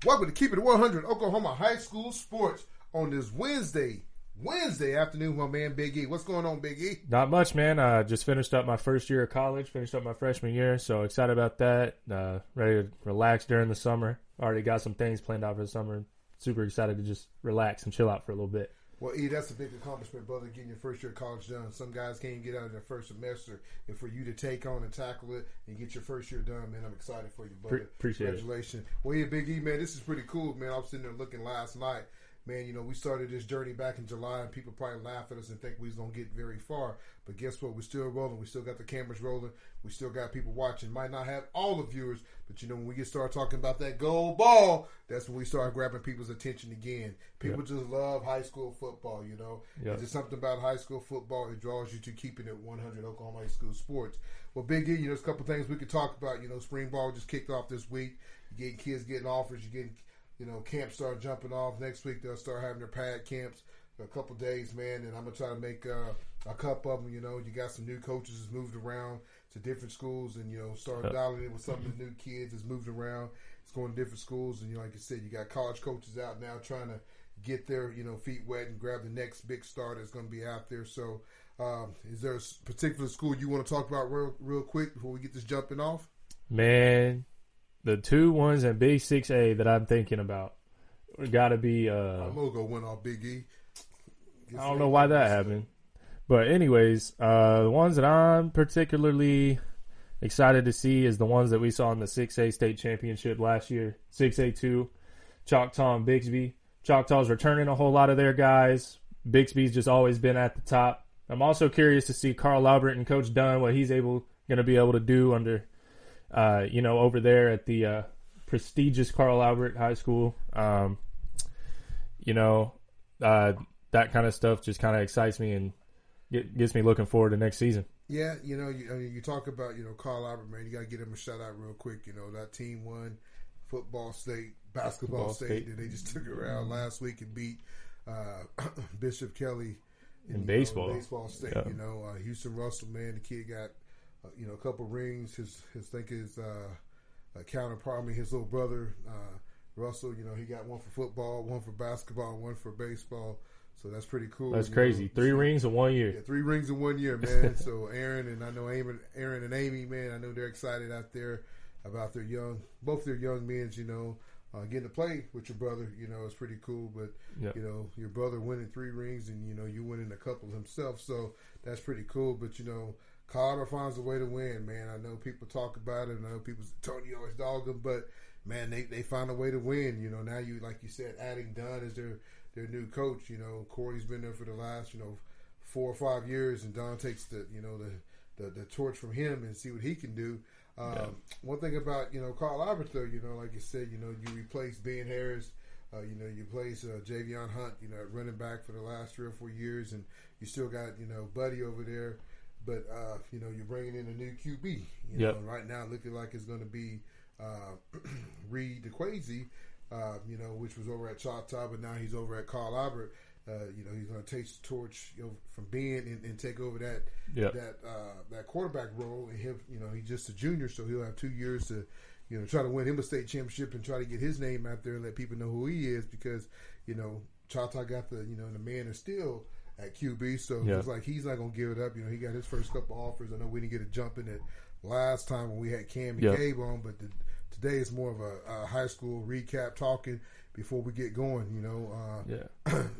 Welcome to Keep It 100 Oklahoma High School Sports on this Wednesday afternoon, my man Big E. What's going on, Big E? Not much, man. Just finished up my first year of college, finished up my freshman year, so excited about that. Ready to relax during the summer. Already got some things planned out for the summer. Super excited to just relax and chill out for a little bit. Well, E, that's a big accomplishment, brother, getting your first year of college done. Some guys can't get out of their first semester, and for you to take on and tackle it and get your first year done, man, I'm excited for you, brother. Appreciate Congratulations. It. Well, yeah, Big E, man, this is pretty cool, man. I was sitting there looking last night. Man, you know, we started this journey back in July, and people probably laugh at us and think we was going to get very far. But guess what? We're still rolling. We still got the cameras rolling. We still got people watching. Might not have all the viewers, but, you know, when we start talking about that gold ball, that's when we start grabbing people's attention again. People just love high school football, you know. There's just something about high school football that draws you to keeping it 100 Oklahoma High School Sports. Well, Big E, you know, there's a couple things we could talk about. You know, spring ball just kicked off this week. You're getting kids getting offers. You're getting... You know, camps start jumping off. Next week, they'll start having their pad camps a couple days, man. And I'm going to try to make a couple of them. You know, you got some new coaches that's moved around to different schools and, you know, start dialing in with some of the new kids that's moved around. It's going to different schools. And, you know, like I said, you got college coaches out now trying to get their, you know, feet wet and grab the next big star that's going to be out there. So is there a particular school you want to talk about real quick before we get this jumping off? Man. The two ones in Big 6A that I'm thinking about got to be... I'm going to go win off Big E. I don't know why that happened. But anyways, the ones that I'm particularly excited to see is the ones that we saw in the 6A state championship last year. 6A2, Choctaw and Bixby. Choctaw's returning a whole lot of their guys. Bixby's just always been at the top. I'm also curious to see Carl Albert and Coach Dunn, what he's going to be able to do under... you know, over there at the prestigious Carl Albert High School. You know, that kind of stuff just kind of excites me and gets me looking forward to next season. Yeah, you know, you talk about, you know, Carl Albert, man, you got to give him a shout out real quick. You know, that team won football state, basketball state, and they just took it around last week and beat Bishop Kelly in baseball. Baseball state, you know. Houston Russell, man, the kid got... you know, a couple rings. His counterpart, his little brother, Russell, you know, he got one for football, one for basketball, one for baseball. So that's pretty cool. That's crazy. Know. 3 rings in 1 year. Yeah, 3 rings in 1 year, man. So Aaron and Amy, man, I know they're excited out there about both their young men, you know, getting to play with your brother, you know, it's pretty cool. But, you know, your brother winning 3 rings and, you know, you winning a couple himself. So that's pretty cool. But, you know, Carter finds a way to win, man. I know people talk about it. I know people, Tony always dog them, but, man, they find a way to win. You know, now you, like you said, adding Dunn as their new coach. You know, Corey's been there for the last, you know, 4 or 5 years, and Dunn takes the torch from him and see what he can do. One thing about, you know, Carl Albert, though, you know, like you said, you know, you replace Ben Harris. You know, you replace Javion Hunt, you know, at running back for the last 3 or 4 years, and you still got, you know, Buddy over there. But, you know, you're bringing in a new QB. You know, right now looking like it's going to be Reed DeQuazy, you know, which was over at Choctaw, but now he's over at Carl Albert. You know, he's going to take the torch, you know, from Ben and take over that quarterback role. And he'll, you know, he's just a junior, so he'll have 2 years to, you know, try to win him a state championship and try to get his name out there and let people know who he is because, you know, Choctaw got the man of steel at QB, so it's like he's not going to give it up. You know, he got his first couple offers. I know we didn't get a jump in it last time when we had Cam and Gabe on, but today is more of a high school recap talking before we get going, you know,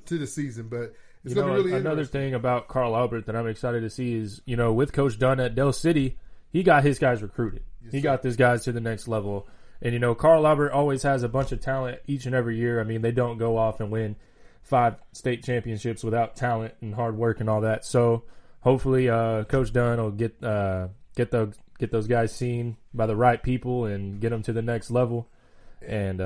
to the season. But it's going to be really another thing about Carl Albert that I'm excited to see is, you know, with Coach Dunn at Del City, he got his guys recruited. He got his guys to the next level. And, you know, Carl Albert always has a bunch of talent each and every year. I mean, they don't go off and win 5 state championships without talent and hard work and all that. So hopefully Coach Dunn will get those guys seen by the right people and get them to the next level and,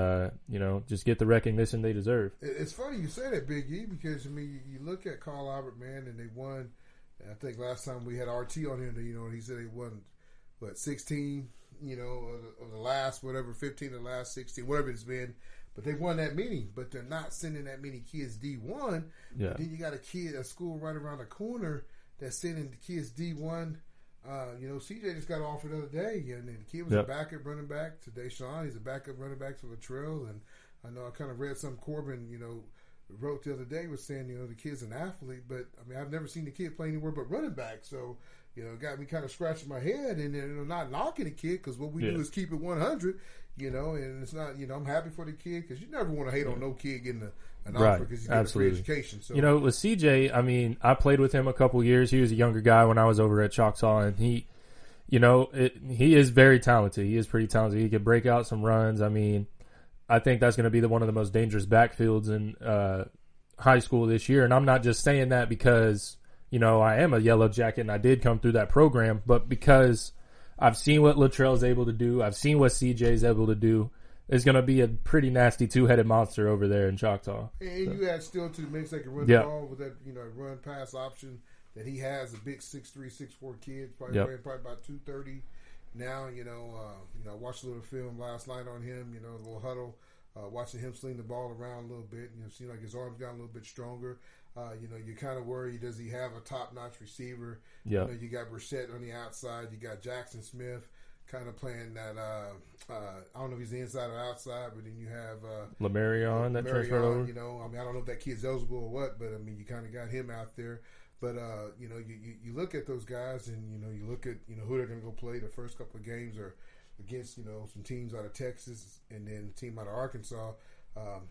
you know, just get the recognition they deserve. It's funny you say that, Big E, because, I mean, you look at Carl Albert, man, and they won. I think last time we had RT on here, you know, and he said they won, 16, you know, of the last, 15 of the last 16, whatever it's been. But they won that many, but they're not sending that many kids D1. Yeah. Then you got a school right around the corner that's sending the kids D1. You know, CJ just got offered the other day, and the kid was a backup running back to Deshaun. He's a backup running back to Latrell, and I know I kind of read some Corbin, wrote the other day was saying, the kid's an athlete, but I mean, I've never seen the kid play anywhere but running back. So, it got me kind of scratching my head and not knocking the kid because what we do is keep it 100, and it's not, I'm happy for the kid because you never want to hate on no kid getting an offer because he's getting a free education. So, with CJ, I mean, I played with him a couple years. He was a younger guy when I was over at Choctaw, and he is very talented. He is pretty talented. He could break out some runs. I mean, I think that's going to be one of the most dangerous backfields in high school this year. And I'm not just saying that because, I am a Yellow Jacket and I did come through that program, but because I've seen what Latrell's able to do. I've seen what CJ's able to do. It's going to be a pretty nasty two-headed monster over there in Choctaw. And you add still to the mix that can run the ball with that, run-pass option that he has, a big 6'3", 6'4" kid, probably about 230. Now, I watched a little film last night on him, a little huddle, watching him sling the ball around a little bit. It seemed like his arms got a little bit stronger. You're kind of worried, does he have a top-notch receiver? Yeah. You got Brissett on the outside. You got Jackson Smith kind of playing that, I don't know if he's inside or outside, but then you have Lamarion that transferred over. I don't know if that kid's eligible or what, but, you kind of got him out there. But, you look at those guys and, you look at, who they're going to go play. The first couple of games are against, some teams out of Texas and then a team out of Arkansas.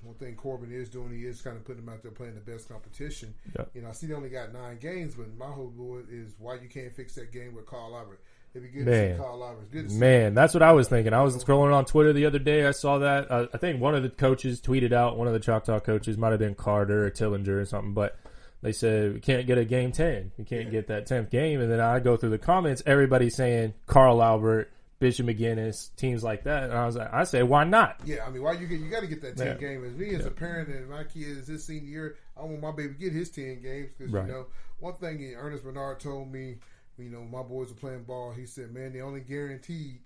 One thing Corbin is doing, he is kind of putting them out there playing the best competition. Yep. I see they only got 9 games, but my whole goal is why you can't fix that game with Carl Albert. It'd be good to see Carl Albert. Good to see that's what I was thinking. I was scrolling on Twitter the other day. I saw that. I think one of the coaches tweeted out, one of the Choctaw coaches, might have been Carter or Tillinger or something, but they said, we can't get a game 10. We can't get that 10th game. And then I go through the comments, everybody saying Carl Albert, Bishop McGinnis, teams like that. And I say, why not? Yeah, I mean, why you got to get that 10 game. As me as a parent and my kid is his senior year, I want my baby to get his 10 games because, one thing Ernest Bernard told me, my boys were playing ball. He said, man, they only guaranteed,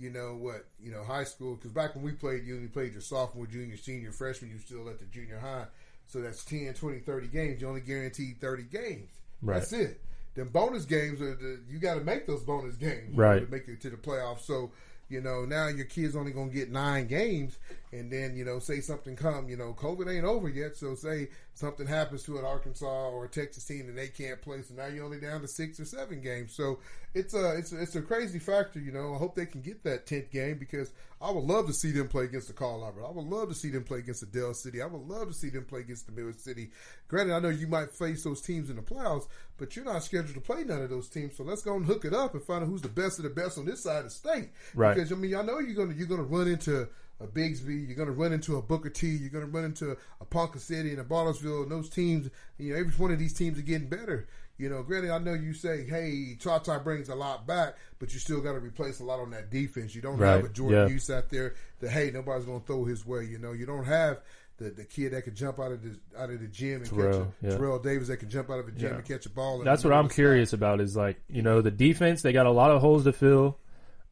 high school. Because back when we played, you only played your sophomore, junior, senior, freshman. You still at the junior high. So that's 10, 20, 30 games. You only guaranteed 30 games. Right. That's it. Then bonus games, you got to make those bonus games to make it to the playoffs. So, now your kid's only going to get 9 games. And then, say something come, COVID ain't over yet. So say something happens to an Arkansas or a Texas team and they can't play. So now you're only down to 6 or 7 games. So it's a crazy factor, I hope they can get that 10th game because I would love to see them play against the Carl Albert. I would love to see them play against the Del City. I would love to see them play against the Mill City. Granted, I know you might face those teams in the playoffs, but you're not scheduled to play none of those teams. So let's go and hook it up and find out who's the best of the best on this side of the state. Right. Because, I know you're gonna run into a Bigsby, you're going to run into a Booker T, you're going to run into a Ponca City and a Bartlesville, and those teams, every one of these teams are getting better. Granted, I know you say, hey, Choctaw brings a lot back, but you still got to replace a lot on that defense. You don't have a Jordan Hughes out there that, hey, nobody's going to throw his way. You don't have the kid that could jump out of the gym and Terrell Davis that can jump out of the gym and catch a ball. That's what I'm curious about is the defense, they got a lot of holes to fill.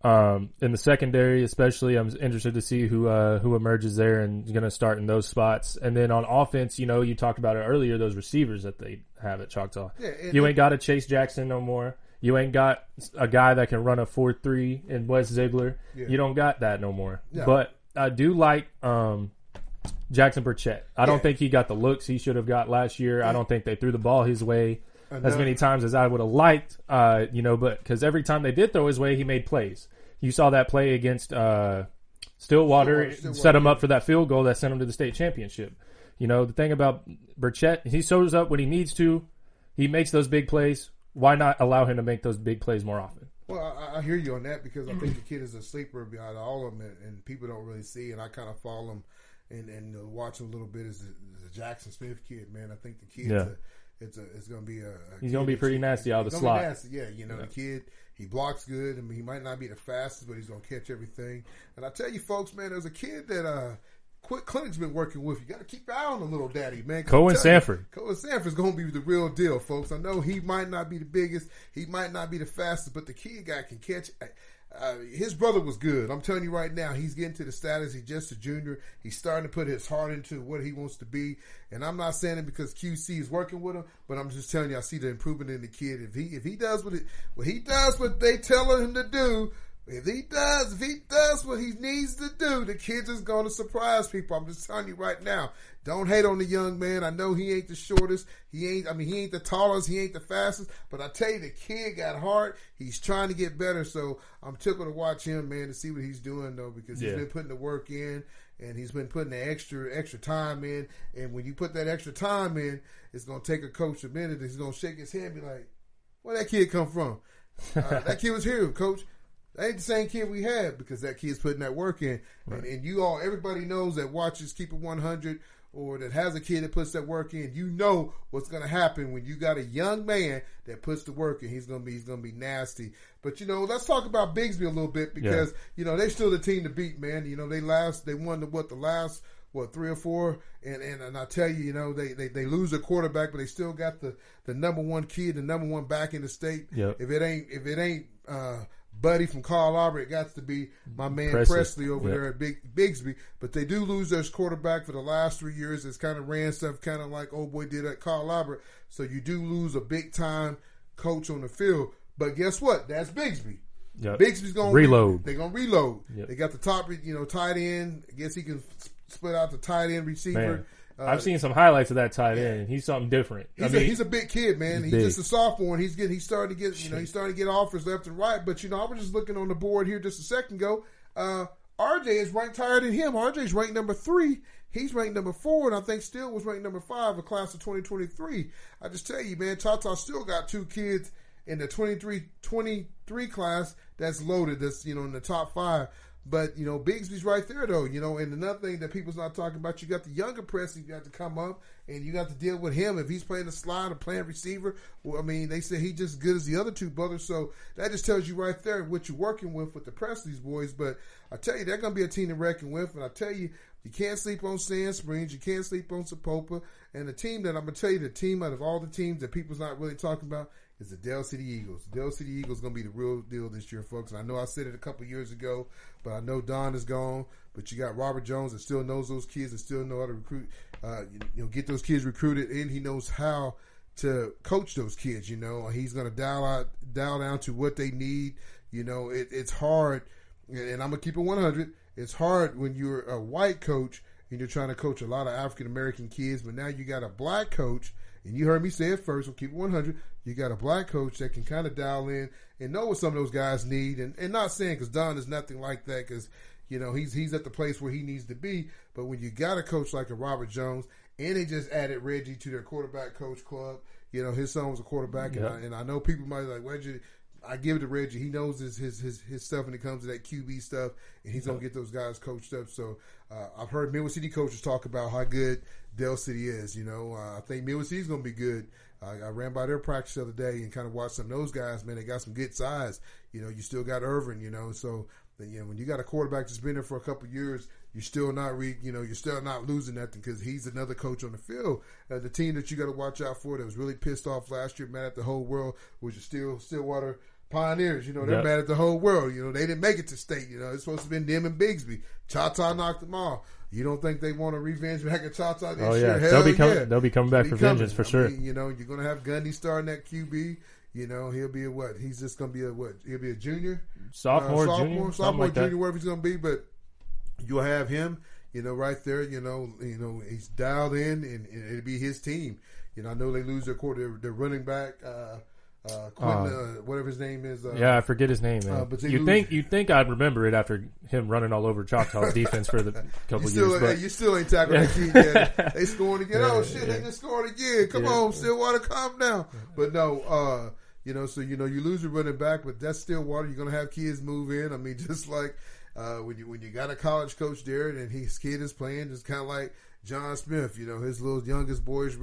In the secondary, especially, I'm interested to see who emerges there and is going to start in those spots. And then on offense, you talked about it earlier, those receivers that they have at Choctaw. Yeah, you ain't got a Chase Jackson no more. You ain't got a guy that can run a 4.3 in Wes Ziegler. Yeah. You don't got that no more. Yeah. But I do like Jackson Burchett. I don't think he got the looks he should have got last year. Yeah. I don't think they threw the ball his way as many times as I would have liked, but because every time they did throw his way, he made plays. You saw that play against Stillwater, set him up for that field goal that sent him to the state championship. The thing about Burchett, he shows up when he needs to. He makes those big plays. Why not allow him to make those big plays more often? Well, I hear you on that because I think the kid is a sleeper behind all of them, and people don't really see. And I kind of follow him and watch him a little bit as the Jackson Smith kid, man. I think the kid it's going to be he's going to be pretty nasty out of the slot. Yeah, the kid, he blocks good. I mean, he might not be the fastest, but he's going to catch everything. And I tell you, folks, man, there's a kid that Quick Clinic's been working with. You got to keep your eye on the little daddy, man. Cohen Sanford. Cohen Sanford's going to be the real deal, folks. I know he might not be the biggest, he might not be the fastest, but the kid guy can catch. His brother was good. I'm telling you right now, he's getting to the status. He's just a junior. He's starting to put his heart into what he wants to be. And I'm not saying it because QC is working with him, but I'm just telling you, I see the improvement in the kid. If he does what he does what they tell him to do, If he does what he needs to do, the kid is going to surprise people. I'm just telling you right now. Don't hate on the young man. I know he ain't the shortest. He ain't the tallest. He ain't the fastest. But I tell you, the kid got heart. He's trying to get better. So I'm tickled to watch him, man, to see what he's doing, though, because he's been putting the work in. And he's been putting the extra time in. And when you put that extra time in, it's going to take a coach a minute. He's going to shake his head and be like, where that kid come from? That kid was here, coach. That ain't the same kid we had, because that kid's putting that work in. Right. And you all, everybody knows that watches Keep It 100 or that has a kid that puts that work in. You know what's going to happen when you got a young man that puts the work in. He's going to be nasty. But, let's talk about Bigsby a little bit, because, they're still the team to beat, man. They won the last 3 or 4, and I tell you, they lose their quarterback, but they still got the number one kid, the number one back in the state. Yep. If it ain't Buddy from Carl Albert, it got to be my man Presley over there at Bigsby. But they do lose their quarterback for the last 3 years. It's kind of ran stuff kind of like old boy did at Carl Albert. So you do lose a big time coach on the field. But guess what? That's Bigsby. Yep. Bigsby's going to reload. They're going to reload. Yep. They got the top, tight end. I guess he can split out the tight end receiver. Man. I've seen some highlights of that tight end. He's something different. He's a big kid, man. He's just a sophomore, and he's starting to get he's starting to get offers left and right. But I was just looking on the board here just a second ago. RJ is ranked higher than him. RJ's ranked number 3. He's ranked number 4, and I think Steele was ranked number 5 in class of 2023. I just tell you, man, Tata still got 2 kids in the 23 class that's loaded. That's in the top 5. But, Bigsby's right there, though, and another thing that people's not talking about, you got the younger Presley got to come up, and you got to deal with him. If he's playing the slide or playing receiver, they say he's just as good as the other 2 brothers. So that just tells you right there what you're working with the Presley's boys. But I tell you, they're going to be a team to reckon with. And I tell you, you can't sleep on Sand Springs. You can't sleep on Sapopa. And the team that I'm going to tell you, the team out of all the teams that people's not really talking about, is the Dell City Eagles. The Dell City Eagles going to be the real deal this year, folks. And I know I said it a couple years ago, but I know Don is gone. But you got Robert Jones that still knows those kids and still know how to recruit, get those kids recruited, and he knows how to coach those kids. He's going to dial down to what they need. It's hard, and I'm going to keep it 100. It's hard when you're a white coach and you're trying to coach a lot of African American kids, but now you got a black coach. And you heard me say it first, so keep it 100. You got a black coach that can kind of dial in and know what some of those guys need. And not saying because Don is nothing like that, because, he's at the place where he needs to be. But when you got a coach like a Robert Jones, and they just added Reggie to their quarterback coach club, his son was a quarterback. Yep. And I know people might be like, Reggie, I give it to Reggie. He knows his stuff when it comes to that QB stuff, and he's going to get those guys coached up. So I've heard Midwest City coaches talk about how good Dell City is. I think Midwest City's going to be good. I ran by their practice the other day and kind of watched some of those guys. Man, they got some good size. You still got Irvin. So when you got a quarterback that's been there for a couple of years, you're still not you're still not losing nothing, because he's another coach on the field. The team that you got to watch out for that was really pissed off last year, mad at the whole world, was your Stillwater Pioneers. They're mad at the whole world. They didn't make it to state. It's supposed to have been them and Bigsby. Chata knocked them off. You don't think they want a revenge back at Chata this year? Hell they'll be coming back for vengeance for sure. You're going to have Gundy starting at QB. He'll be a what? He's just going to be a what? He'll be a junior? Sophomore, like junior, wherever he's going to be. But you'll have him, right there. He's dialed in, and it'll be his team. I know they lose their running back, Quentin, whatever his name is. I forget his name, man. But you think I'd remember it after him running all over Choctaw's defense for the couple years. But you still ain't tackling that team yet. They scoring again. They just scored again. Come on, Stillwater, calm down. But no, you lose your running back, but that's Stillwater. You're gonna have kids move in. I mean, just like when you got a college coach there and his kid is playing, just kind of like John Smith. His little youngest boys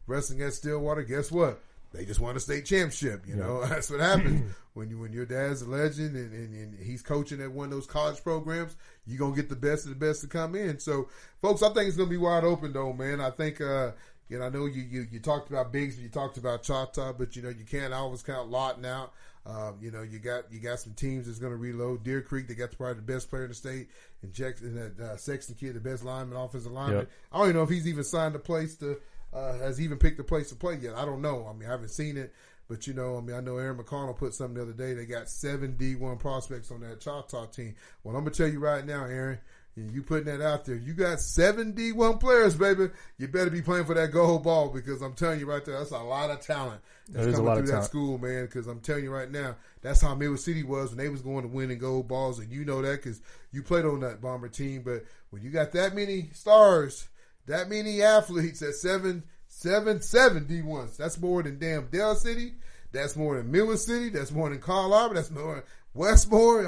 wrestling at Stillwater. Guess what? They just won a state championship. That's what happens when your dad's a legend and he's coaching at one of those college programs. You're gonna get the best of the best to come in. So, folks, I think it's gonna be wide open, though, man. I think I know you talked about Bigsby, you talked about Chata, but you can't always count Lawton out. You got some teams that's gonna reload. Deer Creek, they got probably the best player in the state, and Jackson, that Sexton kid, the best lineman, offensive lineman. Yep. I don't even know if he's even signed a place to. Has even picked a place to play yet. I don't know. I mean, I haven't seen it. But, I know Aaron McConnell put something the other day. They got 7 D1 prospects on that Choctaw team. Well, I'm going to tell you right now, Aaron, you putting that out there. You got 7 D1 players, baby. You better be playing for that gold ball because I'm telling you right there, that's a lot of talent that's coming through that school, man. Because I'm telling you right now, that's how Midwest City was when they was going to win and gold balls. And you know that because you played on that Bomber team. But when you got that many stars, that many athletes at 7 D1s, that's more than damn Dell City. That's more than Midwest City. That's more than Carl Arbor. That's more than Westmore.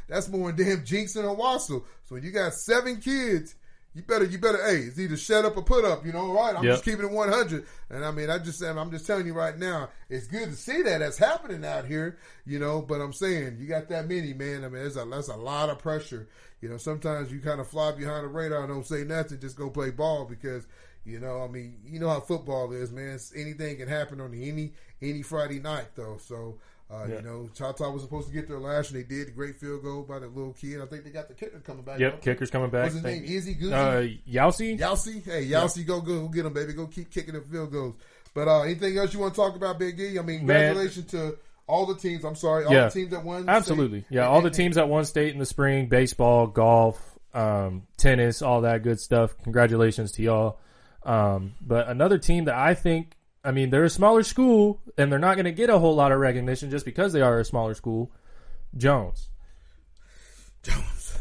That's more than damn Jinx and Owasso. So when you got 7 kids, you better, hey, it's either shut up or put up, right? I'm just keeping it 100. And I'm just telling you right now, it's good to see that that's happening out here, but I'm saying you got that many, man. That's a lot of pressure. Sometimes you kind of fly behind the radar and don't say nothing, just go play ball because, you know how football is, man. Anything can happen on any Friday night, though. So, Choctaw was supposed to get there last year. They did. Great field goal by that little kid. I think they got the kicker coming back. Yep, kicker's coming back. What's his name? Izzy Guzzi? Yowsey? Yowsey? Hey, Yowsey, go get him, baby. Go keep kicking the field goals. But anything else you want to talk about, Big E? Congratulations to all the teams. I'm sorry, all the teams that won. Absolutely. State. Yeah, all the teams that won state in the spring, baseball, golf, tennis, all that good stuff. Congratulations to y'all. But another team that I think, they're a smaller school, and they're not going to get a whole lot of recognition just because they are a smaller school. Jones.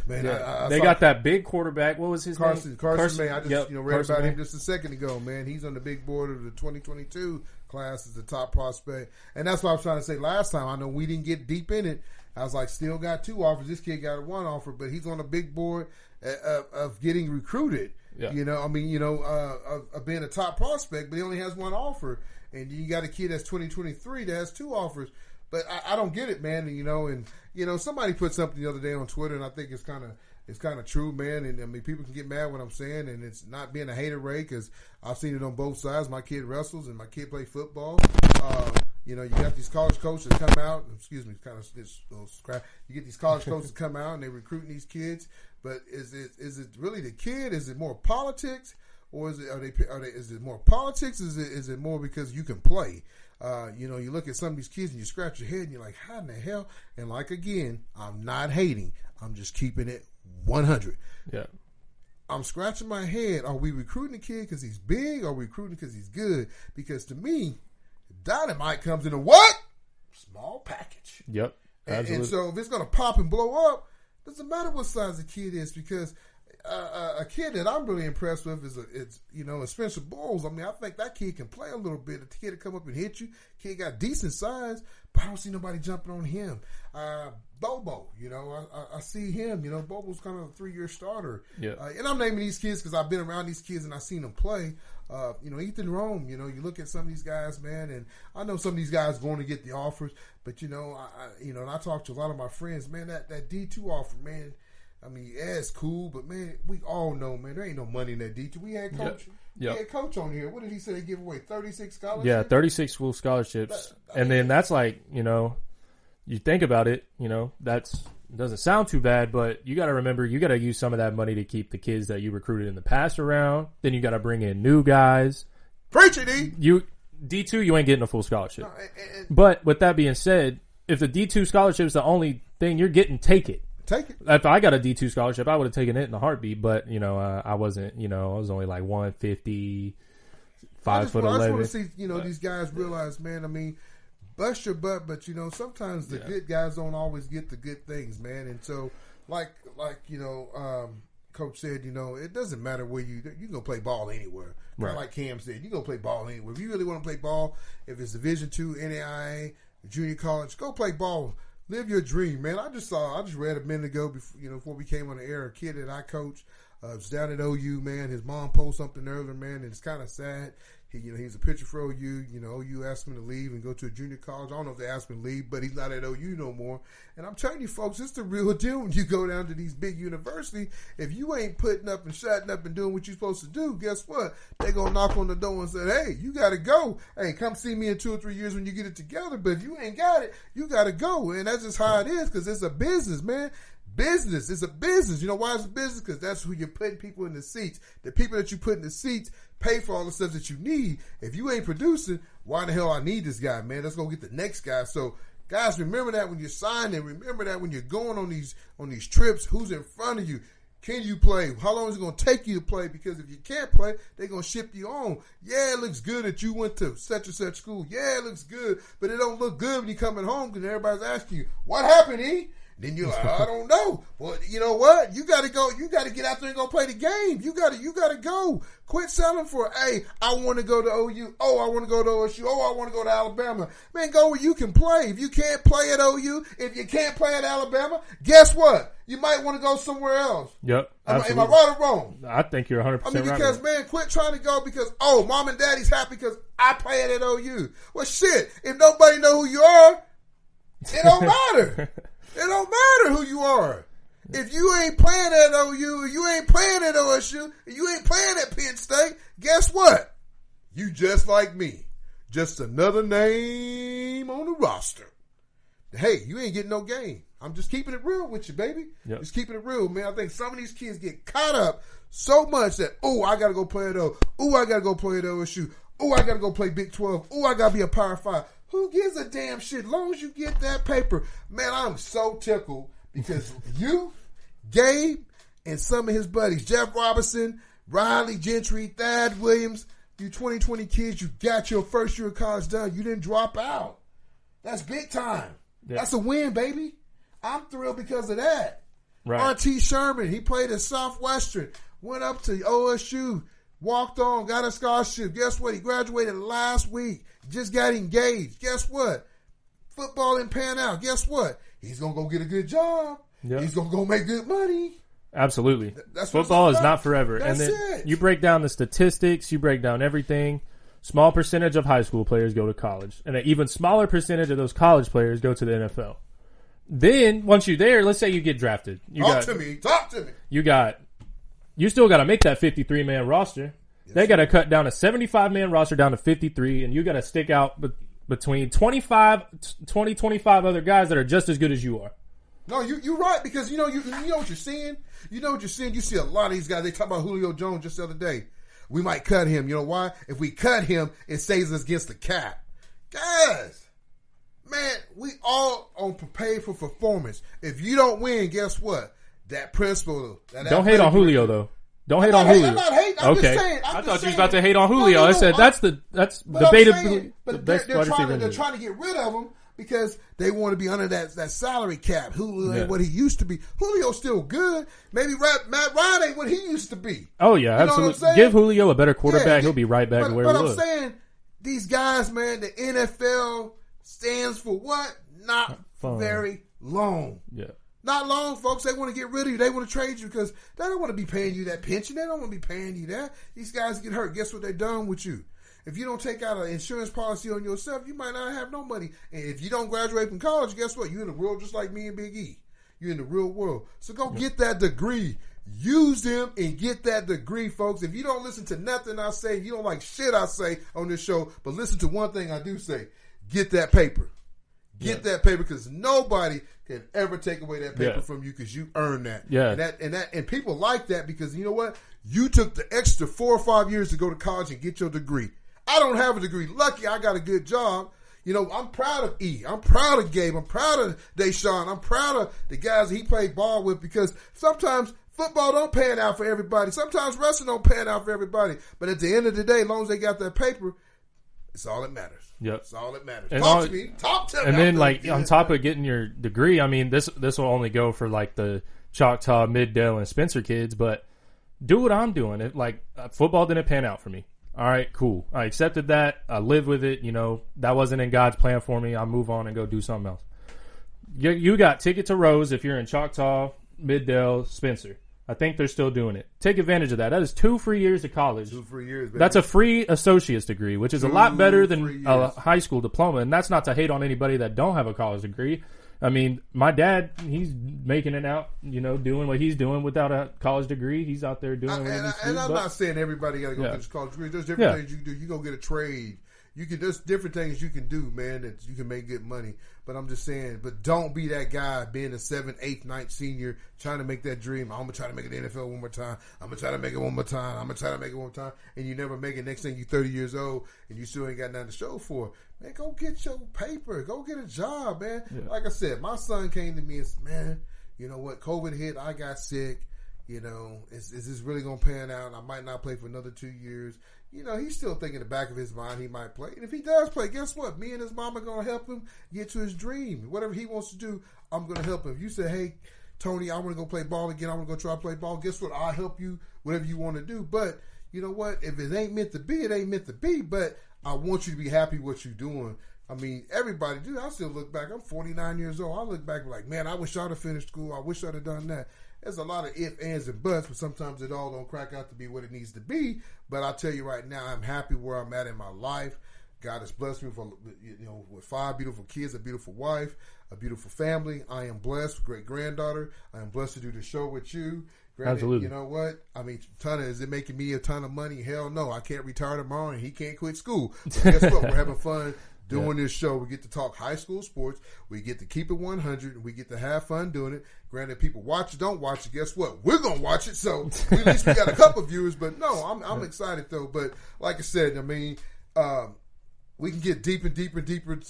Man, yeah. They got that big quarterback. What was his name? Carson May. I just read about him just a second ago, man. He's on the big board of the 2022 class as the top prospect. And that's what I was trying to say last time. I know we didn't get deep in it. I was like, still got 2 offers. This kid got 1 offer, but he's on the big board of getting recruited. Yeah. Of being a top prospect, but he only has 1 offer. And you got a kid that's 2023 that has 2 offers. But I don't get it, man. And somebody put something the other day on Twitter, and I think it's kind of true, man. And people can get mad when I'm saying, and it's not being a hater, Ray, because I've seen it on both sides. My kid wrestles, and my kid plays football. You got these college coaches come out. Excuse me, kind of this little scrap. You get these college coaches come out, and they're recruiting these kids. But is it really the kid? Is it more politics, or is it more politics? Is it more because you can play? You look at some of these kids and you scratch your head and you're like, how in the hell? And again, I'm not hating. I'm just keeping it 100. Yeah. I'm scratching my head. Are we recruiting the kid because he's big? Or are we recruiting because he's good? Because to me, dynamite comes in a what? Small package. Yep. Absolutely. And so if it's going to pop and blow up, doesn't matter what size the kid is because a kid that I'm really impressed with is Spencer Bowles. I think that kid can play a little bit. The kid to come up and hit you. Kid got decent size, but I don't see nobody jumping on him. Bobo, I see him. Bobo's kind of a 3-year starter. Yeah. And I'm naming these kids because I've been around these kids and I've seen them play. Ethan Rome, you look at some of these guys, man, and I know some of these guys going to get the offers, but and I talk to a lot of my friends, man, that D2 offer, man. It's cool, but man, we all know, man, there ain't no money in that D2. We had Coach. Yep. We had Coach on here. What did he say? They give away 36 scholarships. Yeah, 36 full scholarships, then that's you think about it, that's doesn't sound too bad, but you got to remember, you got to use some of that money to keep the kids that you recruited in the past around. Then you got to bring in new guys. Preach it, D. D2, you ain't getting a full scholarship. No, but with that being said, if the D2 scholarship is the only thing you're getting, take it. Take it. If I got a D2 scholarship, I would have taken it in a heartbeat. But I wasn't. I was only like 150, 5'11". I just want to see these guys realize, man. Bust your butt, but sometimes the good guys don't always get the good things, man. And so, Coach said, it doesn't matter where you can go play ball anywhere. Right. Like Cam said, you go play ball anywhere. If you really want to play ball, if it's Division II, NAIA, junior college, go play ball. Live your dream, man. I just read a minute ago before we came on the air, a kid that I coach was down at OU, man. His mom posted something earlier, man, and it's kind of sad. He's a pitcher for OU. OU asked him to leave and go to a junior college. I don't know if they asked him to leave, but he's not at OU no more. And I'm telling you, folks, it's the real deal when you go down to these big universities. If you ain't putting up and shutting up and doing what you're supposed to do, guess what? They're going to knock on the door and say, hey, you got to go. Hey, come see me in 2 or 3 years when you get it together. But if you ain't got it, you got to go. And that's just how it is because it's a business, man. business. It's a business. You know why it's a business? Because that's who you're putting people in the seats. The people that you put in the seats pay for all the stuff that you need. If you ain't producing, why the hell I need this guy, man? Let's go get the next guy. So, guys, remember that when you're signing. Remember that when you're going on these trips. Who's in front of you? Can you play? How long is it going to take you to play? Because if you can't play, they're going to ship you on. Yeah, it looks good that you went to such and such school. Yeah, it looks good, but it don't look good when you're coming home because everybody's asking you, what happened, E? Then you're like, I don't know. Well, you know what? You got to go. You got to get out there and go play the game. You got to go. Quit selling for, hey, I want to go to OU. Oh, I want to go to OSU. Oh, I want to go to Alabama. Man, go where you can play. If you can't play at OU, if you can't play at Alabama, guess what? You might want to go somewhere else. Yep. Am I right or wrong? I think you're 100% right. Because, man, quit trying to go because, oh, mom and daddy's happy because I play it at OU. Well, shit, if nobody know who you are, it don't matter. It don't matter who you are. If you ain't playing at OU, you ain't playing at OSU, you ain't playing at Penn State, guess what? You just like me. Just another name on the roster. Hey, you ain't getting no game. I'm just keeping it real with you, baby. Yep. Just keeping it real, man. I think some of these kids get caught up so much that, oh, I got to go play at O. Oh, I got to go play at OSU. Oh, I got to go play Big 12. Oh, I got to be a Power 5. Who gives a damn shit? As long as you get that paper. Man, I'm so tickled because you, Gabe, and some of his buddies, Jeff Robinson, Riley Gentry, Thad Williams, you 2020 kids, you got your first year of college done. You didn't drop out. That's big time. Yeah. That's a win, baby. I'm thrilled because of that. Right. R.T. Sherman, he played at Southwestern, went up to OSU, walked on, got a scholarship. Guess what? He graduated last week. Just got engaged. Guess what? Football didn't pan out. Guess what? He's going to go get a good job. Yep. He's going to go make good money. Absolutely. Football is not forever. That's and then it. You break down the statistics. You break down everything. Small percentage of high school players go to college. And an even smaller percentage of those college players go to the NFL. Then, once you're there, let's say you get drafted. Talk to me. You still got to make that 53-man roster. Yes, they got to cut down a 75-man roster down to 53, and you got to stick out between 20, 25 other guys that are just as good as you are. No, you're right, because you know what you're seeing? You know what you're seeing? You see a lot of these guys. They talk about Julio Jones just the other day. We might cut him. You know why? If we cut him, it saves us against the cap. Guys, man, we all on paid for performance. If you don't win, guess what? That principle. Don't hate on Julio, though. Don't hate on Julio. I'm not hating. I'm just saying. I thought you was about to hate on Julio. I said that's debatably the best wide receiver. They're trying to get rid of him because they want to be under that salary cap. Julio ain't what he used to be. Julio's still good. Maybe Matt Ryan ain't what he used to be. Oh yeah, absolutely. Give Julio a better quarterback. Yeah, he'll be right back where he was. But I'm saying these guys, man, the NFL stands for what? Not very long. Yeah. Not long, folks. They want to get rid of you. They want to trade you because they don't want to be paying you that pension. They don't want to be paying you that. These guys get hurt. Guess what they done with you? If you don't take out an insurance policy on yourself, you might not have no money. And if you don't graduate from college, guess what? You're in the world just like me and Big E. You're in the real world. So go get that degree. Use them and get that degree, folks. If you don't listen to nothing I say, you don't like shit I say on this show, but listen to one thing I do say. Get that paper. Get that paper because nobody can ever take away that paper from you because you earned that. Yeah. And people like that because you know what? You took the extra 4 or 5 years to go to college and get your degree. I don't have a degree. Lucky I got a good job. You know, I'm proud of E. I'm proud of Gabe. I'm proud of Deshaun. I'm proud of the guys he played ball with because sometimes football don't pan out for everybody. Sometimes wrestling don't pan out for everybody. But at the end of the day, as long as they got that paper, it's all that matters. Yep. That's all that matters. And Talk to me. Talk to me. And then, like, on top of getting your degree, I mean, this will only go for, like, the Choctaw, Middale, and Spencer kids, but do what I'm doing. Football didn't pan out for me. All right, cool. I accepted that. I live with it. You know, that wasn't in God's plan for me. I'll move on and go do something else. You got ticket to Rose if you're in Choctaw, Middale, Spencer. I think they're still doing it. Take advantage of that. That is 2 free years of college. 2 free years, baby. That's a free associate's degree, which is a lot better than a high school diploma. And that's not to hate on anybody that don't have a college degree. I mean, my dad, he's making it out, you know, doing what he's doing without a college degree. He's out there doing what he's doing. And I'm not saying everybody got to go get a college degree. There's different things you can do. You go get a trade. There's different things you can do, man, that you can make good money. But I'm just saying, but don't be that guy being a 7th, 8th, 9th senior trying to make that dream. I'm going to try to make it in the NFL one more time. I'm going to try to make it one more time. I'm going to try to make it one more time. And you never make it. Next thing you're 30 years old and you still ain't got nothing to show for. Man, go get your paper. Go get a job, man. Yeah. Like I said, my son came to me and said, man, you know what? COVID hit. I got sick. You know, is this really going to pan out? I might not play for another 2 years. You know, he's still thinking in the back of his mind he might play. And if he does play, guess what? Me and his mom are going to help him get to his dream. Whatever he wants to do, I'm going to help him. If you say, hey, Tony, I want to go play ball again. I want to go try to play ball. Guess what? I'll help you, whatever you want to do. But you know what? If it ain't meant to be, it ain't meant to be. But I want you to be happy what you're doing. I mean, everybody, dude, I still look back. I'm 49 years old. I look back like, man, I wish I'd have finished school. I wish I'd have done that. There's a lot of ifs, ands, and buts, but sometimes it all don't crack out to be what it needs to be. But I'll tell you right now, I'm happy where I'm at in my life. God has blessed me with 5 beautiful kids, a beautiful wife, a beautiful family. I am blessed with great granddaughter. I am blessed to do the show with you. Granted, absolutely. You know what? I mean, is it making me a ton of money? Hell no. I can't retire tomorrow and he can't quit school. But guess what? We're having fun doing this show. We get to talk high school sports. We get to keep it 100 and we get to have fun doing it. Granted, people watch it, don't watch it. Guess what? We're going to watch it. So at least we got a couple of viewers. But no, I'm excited though. But like I said, I mean, we can get deeper,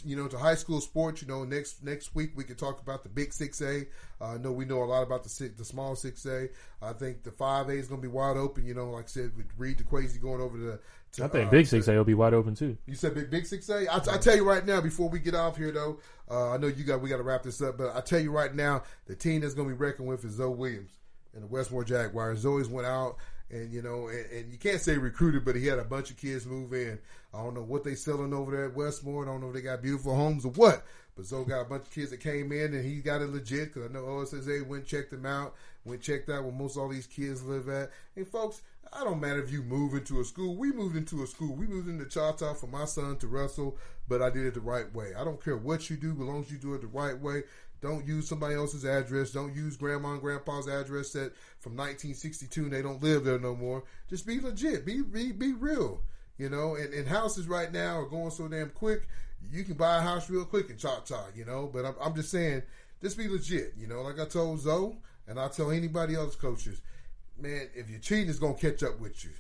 you know, to high school sports. You know, next week we can talk about the big 6A. I know we know a lot about the small 6A. I think the 5A is going to be wide open. You know, like I said, with Reed DeQuazy going over to I think big 6A will be wide open too. You said big 6A? I tell you right now, before we get off here though, I know we got to wrap this up, but I tell you right now, the team that's going to be reckoned with is Zoe Williams and the Westmore Jaguars. Zoe's went out. And, you know, and you can't say recruited, but he had a bunch of kids move in. I don't know what they selling over there at Westmore. I don't know if they got beautiful homes or what. But Zoe got a bunch of kids that came in, and he got it legit because I know OSSA went checked them out, checked out where most all these kids live at. And, folks, I don't matter if you move into a school. We moved into a school. We moved into Choctaw for my son to Russell, but I did it the right way. I don't care what you do, as long as you do it the right way. Don't use somebody else's address. Don't use grandma and grandpa's address that from 1962 and they don't live there no more. Just be legit. Be real. You know, and houses right now are going so damn quick. You can buy a house real quick in Choctaw, you know. But I'm just saying, just be legit. You know, like I told Zoe and I tell anybody else coaches, man, if you're cheating, it's going to catch up with you.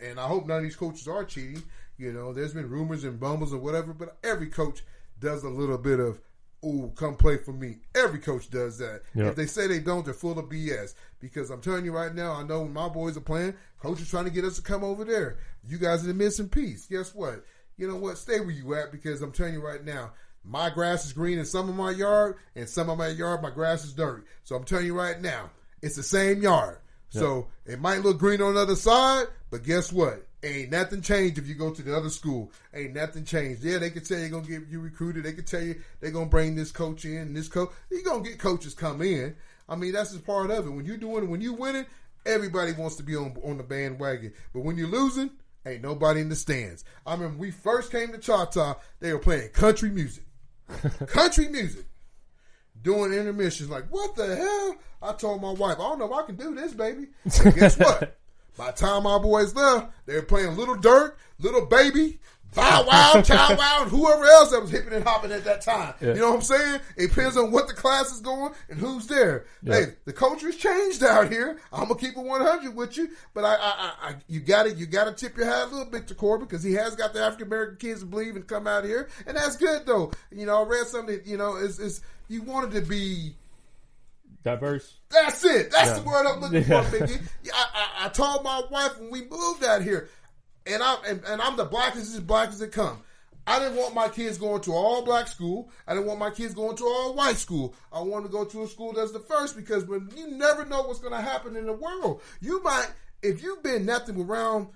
And I hope none of these coaches are cheating. You know, there's been rumors and bumbles and whatever, but every coach does a little bit of, ooh, come play for me. Every coach does that. Yep. If they say they don't, they're full of BS. Because I'm telling you right now, I know when my boys are playing, coach is trying to get us to come over there. You guys are the missing piece. Guess what? You know what? Stay where you at because I'm telling you right now, my grass is green in some of my yard, and some of my yard, my grass is dirt. So I'm telling you right now, it's the same yard. Yep. So it might look green on the other side, but guess what? Ain't nothing changed if you go to the other school. Ain't nothing changed. Yeah, they can tell you're going to get you recruited. They can tell you they're going to bring this coach in and this coach. You're going to get coaches come in. I mean, that's just part of it. When you're doing it, when you're winning, everybody wants to be on the bandwagon. But when you're losing, ain't nobody in the stands. I remember when we first came to Choctaw, they were playing country music. Country music. Doing intermissions. Like, what the hell? I told my wife, I don't know if I can do this, baby. But guess what? By the time our boys left, they were playing Little Dirk, Little Baby, Bow Wow, Chow Wow, and whoever else that was hipping and hopping at that time. Yeah. You know what I'm saying? It depends on what the class is going and who's there. Yeah. Hey, the culture has changed out here. I'm gonna keep it 100 with you, but you gotta tip your hat a little bit to Corbin because he has got the African American kids to believe and come out here, and that's good though. You know, I read something. You know, is you wanted to be diverse. That's it. That's the word I'm looking for, Biggie. I told my wife when we moved out here, and I'm the blackest as it comes. I didn't want my kids going to all black school. I didn't want my kids going to all white school. I wanted to go to a school that's the first because when you never know what's going to happen in the world. You might, if you've been nothing around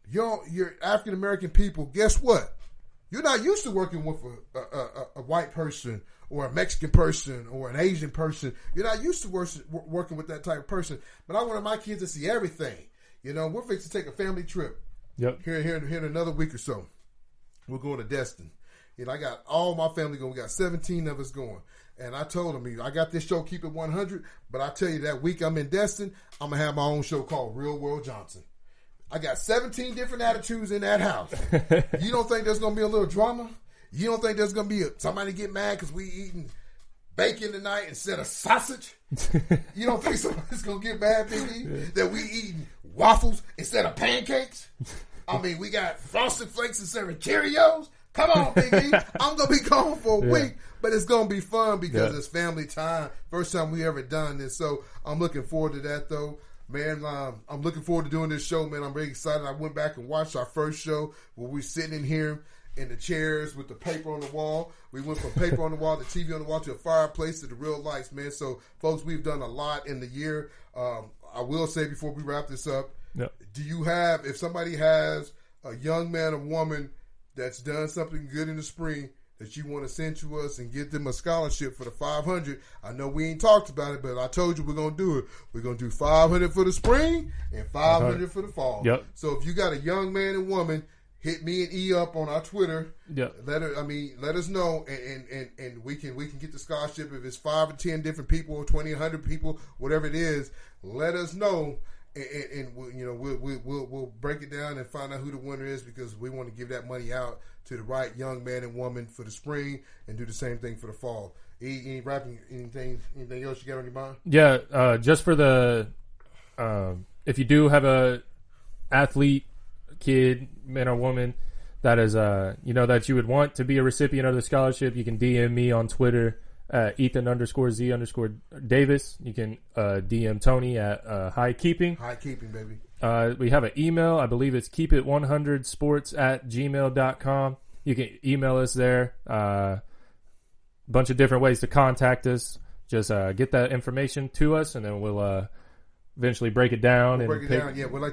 your African American people, guess what? You're not used to working with a white person or a Mexican person or an Asian person. You're not used to working with that type of person. But I wanted my kids to see everything. You know, we're fixing to take a family trip. Yep. Here in another week or so. We're going to Destin. You know, I got all my family going. We got 17 of us going. And I told them, I got this show, Keep It 100. But I tell you, that week I'm in Destin, I'm going to have my own show called Real World Johnson. I got 17 different attitudes in that house. You don't think there's going to be a little drama? You don't think there's going to be somebody get mad because we eating bacon tonight instead of sausage? You don't think somebody's going to get mad, Big E, that we eating waffles instead of pancakes? I mean, we got Frosted Flakes instead of Cheerios? Come on, Big E. I'm going to be gone for a week, but it's going to be fun because it's family time. First time we ever done this. So I'm looking forward to that, though. Man, I'm looking forward to doing this show, man. I'm very excited. I went back and watched our first show where we sitting in here in the chairs with the paper on the wall. We went from paper on the wall to TV on the wall to a fireplace to the real lights, man. So, folks, we've done a lot in the year. I will say before we wrap this up, do you have, if somebody has a young man or woman that's done something good in the spring that you want to send to us and get them a scholarship for the 500. I know we ain't talked about it, but I told you we're going to do it. We're going to do 500 for the spring and 500 for the fall. Yep. So if you got a young man and woman, hit me and E up on our Twitter. Yep. Let us know, and we can get the scholarship. If it's 5 or 10 different people, or 20, 100 people, whatever it is, let us know. And we'll break it down and find out who the winner is because we want to give that money out to the right young man and woman for the spring and do the same thing for the fall. Anything else you got on your mind? Yeah, just for the if you do have a athlete, kid, man or woman that is that you would want to be a recipient of the scholarship, you can DM me on Twitter. Ethan_Z_Davis. You can DM Tony at High Keeping. High Keeping, baby. We have an email. I believe it's keepit100sports@gmail.com. You can email us there. Bunch of different ways to contact us. Just get that information to us, and then we'll eventually break it down we'd like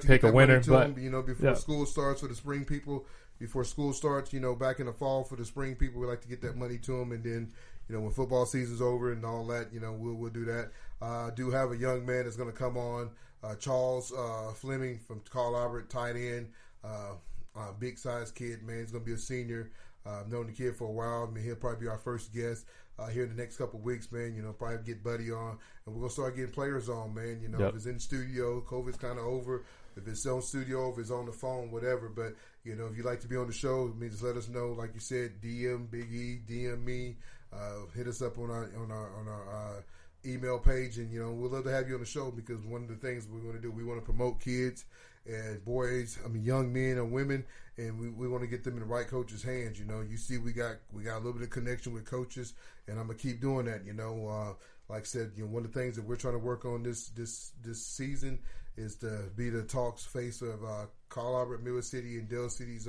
to pick get a winner. To them, before school starts for the spring people. Before school starts, back in the fall for the spring people, we like to get that money to them, and then. When football season's over and all that, we'll do that. I do have a young man that's going to come on, Charles Fleming from Carl Albert, tight end, big size kid, man. He's going to be a senior. I've known the kid for a while. I mean, he'll probably be our first guest here in the next couple of weeks, man. Probably get Buddy on, and we're going to start getting players on, man. If it's in the studio, COVID's kind of over. If it's on studio, if it's on the phone, whatever. But, if you'd like to be on the show, just let us know. Like you said, DM Big E, DM me. Hit us up on our email page, and we'd love to have you on the show because one of the things we're going to do, we want to promote kids and young men and women, and we want to get them in the right coach's hands. You see, we got a little bit of connection with coaches, and I'm gonna keep doing that. Like I said, one of the things that we're trying to work on this season is to be the talks face of Carl Albert, Miller City, and Dale City's.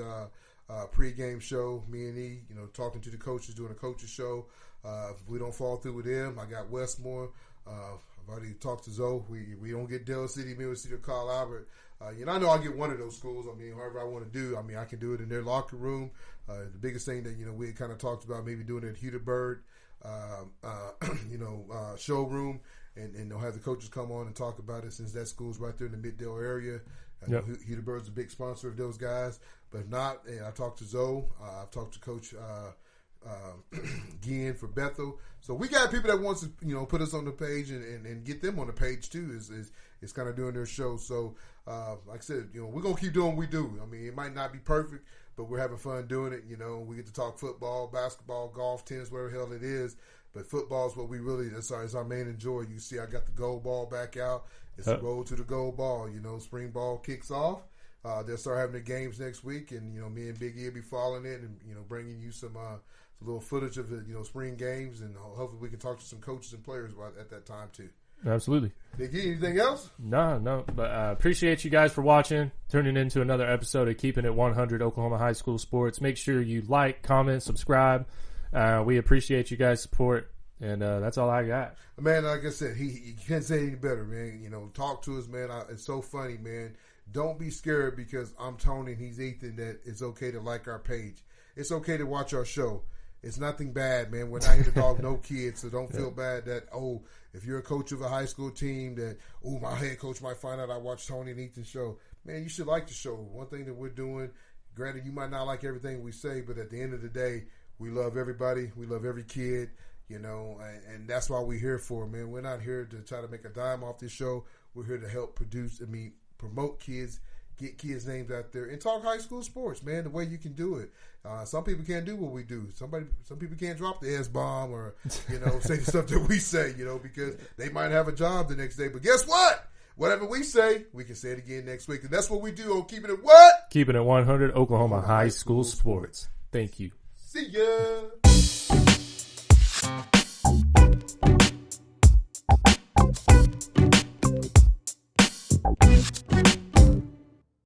Pre-game show, me and E, talking to the coaches, doing a coaches show. If we don't fall through with them, I got Westmore. I've already talked to Zoe. We don't get Dale City, Middle City, or Carl Albert. I know I'll get one of those schools. However I want to do. I can do it in their locker room. The biggest thing that, we had kind of talked about maybe doing it at Hudeberg, showroom, and they'll have the coaches come on and talk about it since that school's right there in the Middale area. Hudeberg's a big sponsor of those guys. But if not, and I talked to Zoe. I've talked to Coach Gian for Bethel. So we got people that wants to, put us on the page and get them on the page too. Is kind of doing their show. So like I said, we're gonna keep doing what we do. It might not be perfect, but we're having fun doing it. We get to talk football, basketball, golf, tennis, whatever the hell it is. But football is what we really is our main enjoy. You see, I got the gold ball back out. It's the road to the gold ball. Spring ball kicks off. They'll start having the games next week, and me and Big E will be following it and bringing you some little footage of the spring games, and hopefully we can talk to some coaches and players at that time too. Absolutely. Big E, anything else? No. But appreciate you guys for watching, tuning into another episode of Keeping It 100 Oklahoma High School Sports. Make sure you like, comment, subscribe. We appreciate you guys' support, and that's all I got. Man, like I said, he can't say any better, man. Talk to us, man. It's so funny, man. Don't be scared because I'm Tony and he's Ethan that it's okay to like our page. It's okay to watch our show. It's nothing bad, man. We're not here to dog no kids, so don't feel bad that, if you're a coach of a high school team that, my head coach might find out I watched Tony and Ethan's show. Man, you should like the show. One thing that we're doing, granted, you might not like everything we say, but at the end of the day, we love everybody. We love every kid, and that's why we're here for, man. We're not here to try to make a dime off this show. We're here to help promote kids, get kids' names out there, and talk high school sports, man, the way you can do it. Some people can't do what we do. Some people can't drop the S-bomb or, say the stuff that we say, because they might have a job the next day. But guess what? Whatever we say, we can say it again next week. And that's what we do on Keeping It What? Keeping It 100, Oklahoma High School Sports. Thank you. See ya.